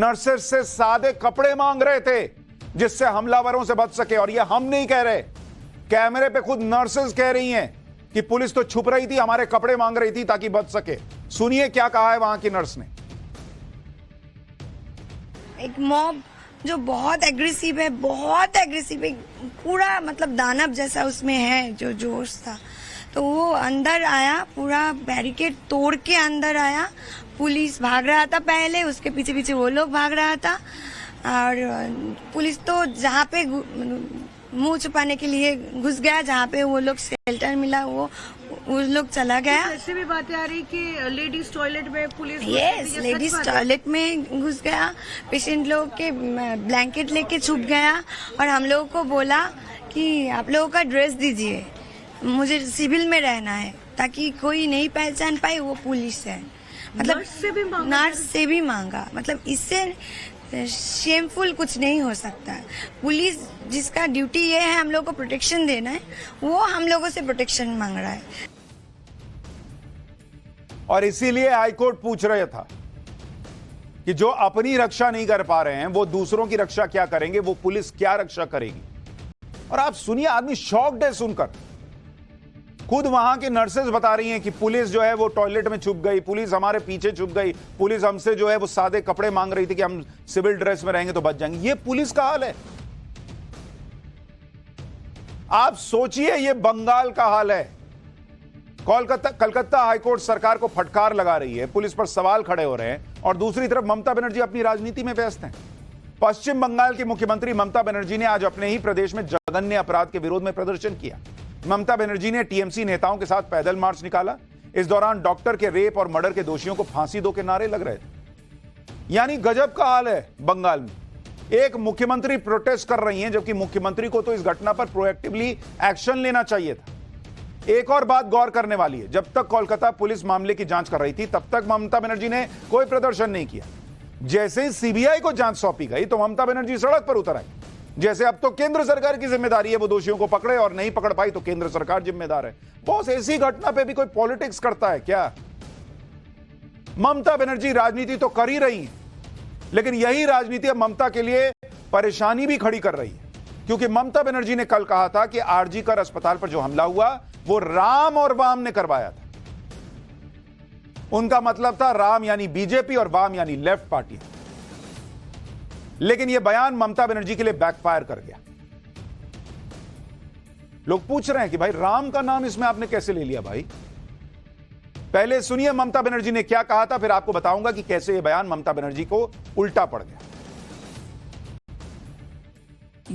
Nurses से सादे कपड़े मांग रहे थे जिससे हमलावरों से बच सके। और ये हम नहीं कह रहे, कैमरे पे खुद नर्सेस कह रही हैं कि पुलिस तो छुप रही थी, हमारे कपड़े मांग रही थी ताकि बच सके। सुनिए क्या कहा है वहां की नर्स ने। एक मॉब जो बहुत एग्रेसिव है, पूरा मतलब दानव जैसा उसमें है जो जोश था, तो वो अंदर आया, पूरा बैरिकेड तोड़ के अंदर आया। पुलिस भाग रहा था पहले, उसके पीछे पीछे वो लोग भाग रहा था, और पुलिस तो जहाँ पे मुंह छुपाने के लिए घुस गया, जहाँ पे वो लोग शेल्टर मिला वो लोग चला गया। ऐसे भी बातें आ रही कि लेडीज टॉयलेट में पुलिस, यस, लेडीज टॉयलेट में घुस गया, पेशेंट लोग के ब्लैंकेट लेके छुप गया, और हम लोगों को बोला कि आप लोगों का ड्रेस दीजिए, मुझे सिविल में रहना है, ताकि कोई नहीं पहचान पाए वो पुलिस है। मतलब नर्स से भी मांगा, मतलब इससे शेमफुल कुछ नहीं हो सकता। पुलिस जिसका ड्यूटी ये है हम लोग को प्रोटेक्शन देना है, वो हम लोगों से प्रोटेक्शन मांग रहा है। और इसीलिए हाईकोर्ट पूछ रहा था कि जो अपनी रक्षा नहीं कर पा रहे हैं वो दूसरों की रक्षा क्या करेंगे, वो पुलिस क्या रक्षा करेगी। और आप सुनिए, आदमी शॉक्ड है सुनकर। खुद वहां की नर्सेस बता रही हैं कि पुलिस जो है वो टॉयलेट में छुप गई, पुलिस हमारे पीछे छुप गई, पुलिस हमसे जो है वो सादे कपड़े मांग रही थी कि हम सिविल ड्रेस में रहेंगे तो बच जाएंगे। ये पुलिस का हाल है। आप सोचिए, ये बंगाल का हाल है। कलकत्ता हाईकोर्ट सरकार को फटकार लगा रही है, पुलिस पर सवाल खड़े हो रहे हैं, और दूसरी तरफ ममता बनर्जी अपनी राजनीति में व्यस्त हैं। पश्चिम बंगाल की मुख्यमंत्री ममता बनर्जी ने आज अपने ही प्रदेश में जघन्य अपराध के विरोध में प्रदर्शन किया। ममता बनर्जी ने टीएमसी नेताओं के साथ पैदल मार्च निकाला। इस दौरान डॉक्टर के रेप और मर्डर के दोषियों को फांसी दो के नारे लग रहे थे। यानी गजब का हाल है बंगाल में। एक मुख्यमंत्री प्रोटेस्ट कर रही हैं, जबकि मुख्यमंत्री को तो इस घटना पर प्रोएक्टिवली एक्शन लेना चाहिए था। एक और बात गौर करने वाली है, जब तक कोलकाता पुलिस मामले की जांच कर रही थी तब तक ममता बनर्जी ने कोई प्रदर्शन नहीं किया। जैसे ही सीबीआई को जांच सौंपी गई तो ममता बनर्जी सड़क पर उतर आई। जैसे अब तो केंद्र सरकार की जिम्मेदारी है वो दोषियों को पकड़े, और नहीं पकड़ पाई तो केंद्र सरकार जिम्मेदार है। बॉस, ऐसी घटना पे भी कोई पॉलिटिक्स करता है क्या? ममता बनर्जी राजनीति तो कर ही रही है, लेकिन यही राजनीति अब ममता के लिए परेशानी भी खड़ी कर रही है, क्योंकि ममता बनर्जी ने कल कहा था कि आरजी कर अस्पताल पर जो हमला हुआ वो राम और वाम ने करवाया था। उनका मतलब था राम यानी बीजेपी और वाम यानी लेफ्ट पार्टी। लेकिन यह बयान ममता बनर्जी के लिए बैकफायर कर गया। लोग पूछ रहे हैं कि भाई राम का नाम इसमें आपने कैसे ले लिया भाई? पहले सुनिए ममता बनर्जी ने क्या कहा था, फिर आपको बताऊंगा कि कैसे यह बयान ममता बनर्जी को उल्टा पड़ गया।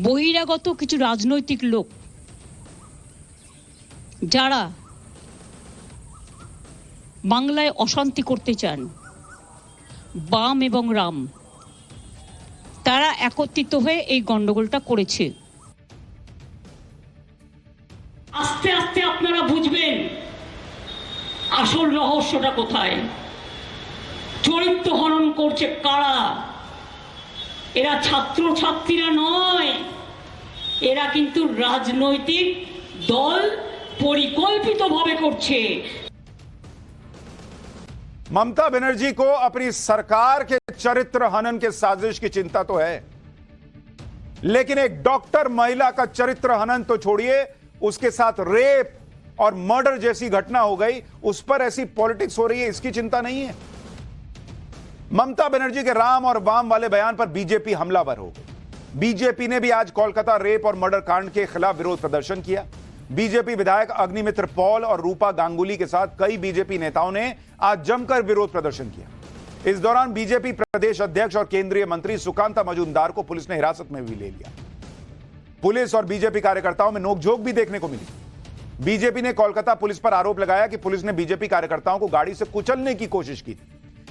বহিরাগত কিছু রাজনৈতিক লোক যারা বাংলায় অশান্তি করতে চান, বাম এবং রাম, তারা একত্রিত হয়ে এই গন্ডগোলটা করেছে। আস্তে আস্তে আপনারা বুঝবেন আসল রহস্যটা কোথায়। চরিত্র হনন করছে কারা? এরা ছাত্র ছাত্রীরা নয়, এরা কিন্তু রাজনৈতিক দল পরিকল্পিতভাবে করছে। ममता बनर्जी को अपनी सरकार के चरित्र हनन के साजिश की चिंता तो है, लेकिन एक डॉक्टर महिला का चरित्र हनन तो छोड़िए, उसके साथ रेप और मर्डर जैसी घटना हो गई, उस पर ऐसी पॉलिटिक्स हो रही है, इसकी चिंता नहीं है। ममता बनर्जी के राम और वाम वाले बयान पर बीजेपी हमलावर हो गई। बीजेपी ने भी आज कोलकाता रेप और मर्डर कांड के खिलाफ विरोध प्रदर्शन किया। बीजेपी विधायक अग्निमित्र पॉल और रूपा गांगुली के साथ कई बीजेपी नेताओं ने आज जमकर विरोध प्रदर्शन किया। इस दौरान बीजेपी प्रदेश अध्यक्ष और केंद्रीय मंत्री सुकांता मजूमदार को पुलिस ने हिरासत में भी ले लिया। पुलिस और बीजेपी कार्यकर्ताओं में नोकझोंक भी देखने को मिली। बीजेपी ने कोलकाता पुलिस पर आरोप लगाया कि पुलिस ने बीजेपी कार्यकर्ताओं को गाड़ी से कुचलने की कोशिश की थी।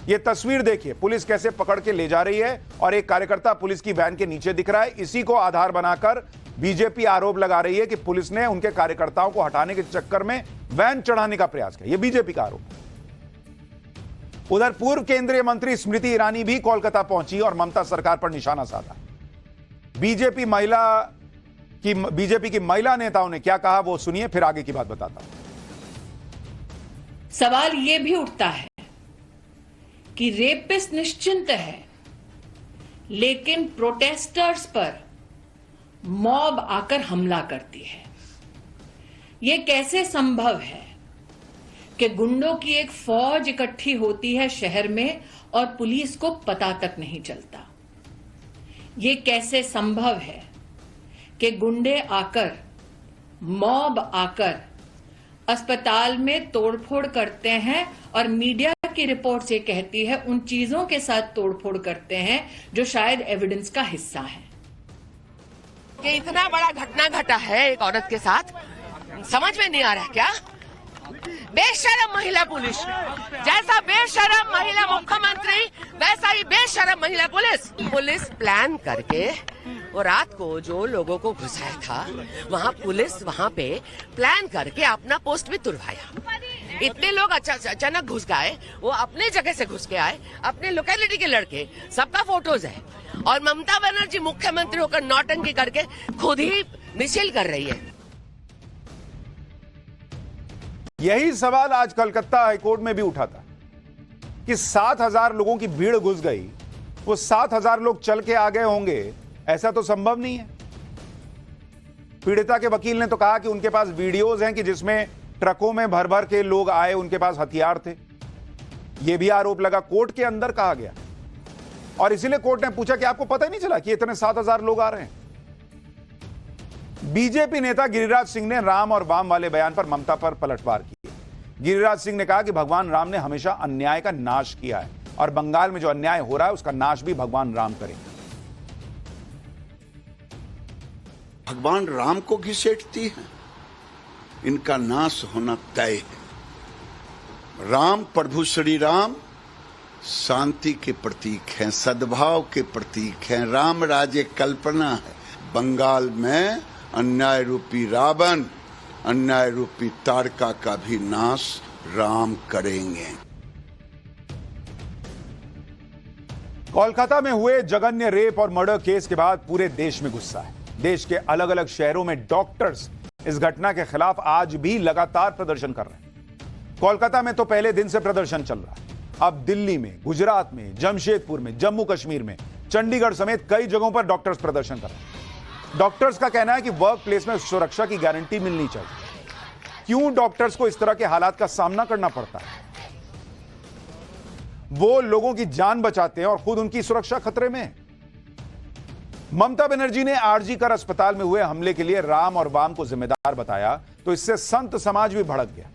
यह तस्वीर देखिए, पुलिस कैसे पकड़ के ले जा रही है और एक कार्यकर्ता पुलिस की वैन के नीचे दिख रहा है। इसी को आधार बनाकर बीजेपी आरोप लगा रही है कि पुलिस ने उनके कार्यकर्ताओं को हटाने के चक्कर में वैन चढ़ाने का प्रयास किया। यह बीजेपी का आरोप है। उधर पूर्व केंद्रीय मंत्री स्मृति ईरानी भी कोलकाता पहुंची और ममता सरकार पर निशाना साधा। बीजेपी की महिला नेताओं ने क्या कहा वो सुनिए, फिर आगे की बात बताता हूं। सवाल यह भी उठता है कि रेपिस्ट निश्चिंत है लेकिन प्रोटेस्टर्स पर मॉब आकर हमला करती है। ये कैसे संभव है कि गुंडों की एक फौज इकट्ठी होती है शहर में और पुलिस को पता तक नहीं चलता? ये कैसे संभव है कि गुंडे आकर, मॉब आकर अस्पताल में तोड़फोड़ करते हैं और मीडिया की रिपोर्ट्स ये कहती है उन चीजों के साथ तोड़फोड़ करते हैं जो शायद एविडेंस का हिस्सा है। कि इतना बड़ा घटना घटा है एक औरत के साथ, समझ में नहीं आ रहा क्या? बेशरम महिला पुलिस, जैसा बेशरम महिला मुख्यमंत्री वैसा ही बेशरम महिला पुलिस प्लान करके वो रात को जो लोगों को घुसाया था वहाँ पुलिस वहाँ पे प्लान करके अपना पोस्ट भी तुड़वाया। इतने लोग अचानक घुस गए, वो अपने जगह से घुस के आए, अपने लोकेलिटी के लड़के, सबका फोटोज है और ममता बनर्जी मुख्यमंत्री होकर नौटंकी करके खुद ही मिसिल कर रही है। यही सवाल आज कलकत्ता हाईकोर्ट में भी उठा था कि 7,000 लोगों की भीड़ घुस गई, वो 7,000 लोग चल के आ गए होंगे, ऐसा तो संभव नहीं है। पीड़िता के वकील ने तो कहा कि उनके पास वीडियोज हैं कि जिसमें ट्रकों में भर भर के लोग आए, उनके पास हथियार थे। यह भी आरोप लगा, कोर्ट के अंदर कहा गया। और इसीलिए कोर्ट ने पूछा कि आपको पता ही नहीं चला कि इतने 7,000 लोग आ रहे हैं। बीजेपी नेता गिरिराज सिंह ने राम और वाम वाले बयान पर ममता पर पलटवार की। गिरिराज सिंह ने कहा कि भगवान राम ने हमेशा अन्याय का नाश किया है और बंगाल में जो अन्याय हो रहा है उसका नाश भी भगवान राम करेंगे। भगवान राम को घिसेटती है, इनका नाश होना तय है। राम प्रभु श्री राम शांति के प्रतीक हैं, सद्भाव के प्रतीक हैं, राम राज्य कल्पना है। बंगाल में अन्याय रूपी रावण, अन्याय रूपी तारका का भी नाश राम करेंगे। कोलकाता में हुए जघन्य रेप और मर्डर केस के बाद पूरे देश में गुस्सा है। देश के अलग अलग शहरों में डॉक्टर्स इस घटना के खिलाफ आज भी लगातार प्रदर्शन कर रहे हैं। कोलकाता में तो पहले दिन से प्रदर्शन चल रहा है। अब दिल्ली में, गुजरात में, जमशेदपुर में, जम्मू कश्मीर में, चंडीगढ़ समेत कई जगहों पर डॉक्टर्स प्रदर्शन कर रहे हैं। डॉक्टर्स का कहना है कि वर्क प्लेस में सुरक्षा की गारंटी मिलनी चाहिए। क्यों डॉक्टर्स को इस तरह के हालात का सामना करना पड़ता है? वो लोगों की जान बचाते हैं और खुद उनकी सुरक्षा खतरे में है। ममता बनर्जी ने आरजी कर अस्पताल में हुए हमले के लिए राम और वाम को जिम्मेदार बताया तो इससे संत समाज भी भड़क गया।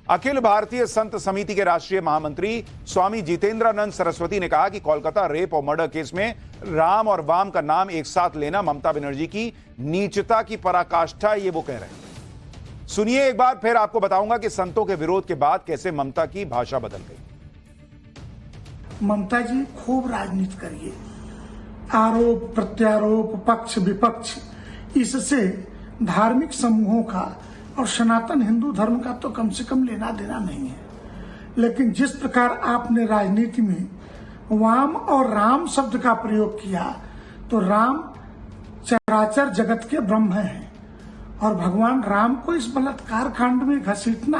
अखिल भारतीय संत समिति के राष्ट्रीय महामंत्री स्वामी जितेंद्रानंद सरस्वती ने कहा कि कोलकाता रेप और मर्डर केस में राम और वाम का नाम एक साथ लेना ममता बनर्जी की नीचता की पराकाष्ठा है, ये वो कह रहे हैं। सुनिए एक बार फिर, आपको बताऊंगा कि संतों के विरोध के बाद कैसे ममता की भाषा बदल गई। ममता जी खूब राजनीति करिए, आरोप प्रत्यारोप, पक्ष विपक्ष, इससे धार्मिक समूहों का और सनातन हिंदू धर्म का तो कम से कम लेना देना नहीं है। लेकिन जिस प्रकार आपने राजनीति में वाम और राम शब्द का प्रयोग किया, तो राम चराचर जगत के ब्रह्म हैं और भगवान राम को इस बलात्कार कांड में घसीटना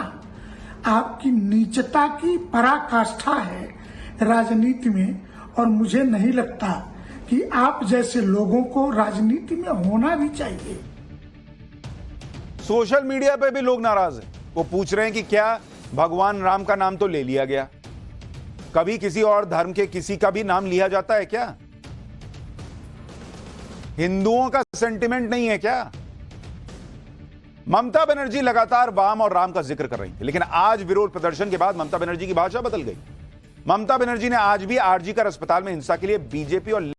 आपकी नीचता की पराकाष्ठा है राजनीति में। और मुझे नहीं लगता कि आप जैसे लोगों को राजनीति में होना भी चाहिए। सोशल मीडिया पे भी लोग नाराज हैं। वो पूछ रहे हैं कि क्या भगवान राम का नाम तो ले लिया गया, कभी किसी और धर्म के किसी का भी नाम लिया जाता है क्या? हिंदुओं का सेंटिमेंट नहीं है क्या? ममता बनर्जी लगातार वाम और राम का जिक्र कर रही थी, लेकिन आज विरोध प्रदर्शन के बाद ममता बनर्जी की भाषा बदल गई। ममता बनर्जी ने आज भी आरजी कर अस्पताल में हिंसा के लिए बीजेपी और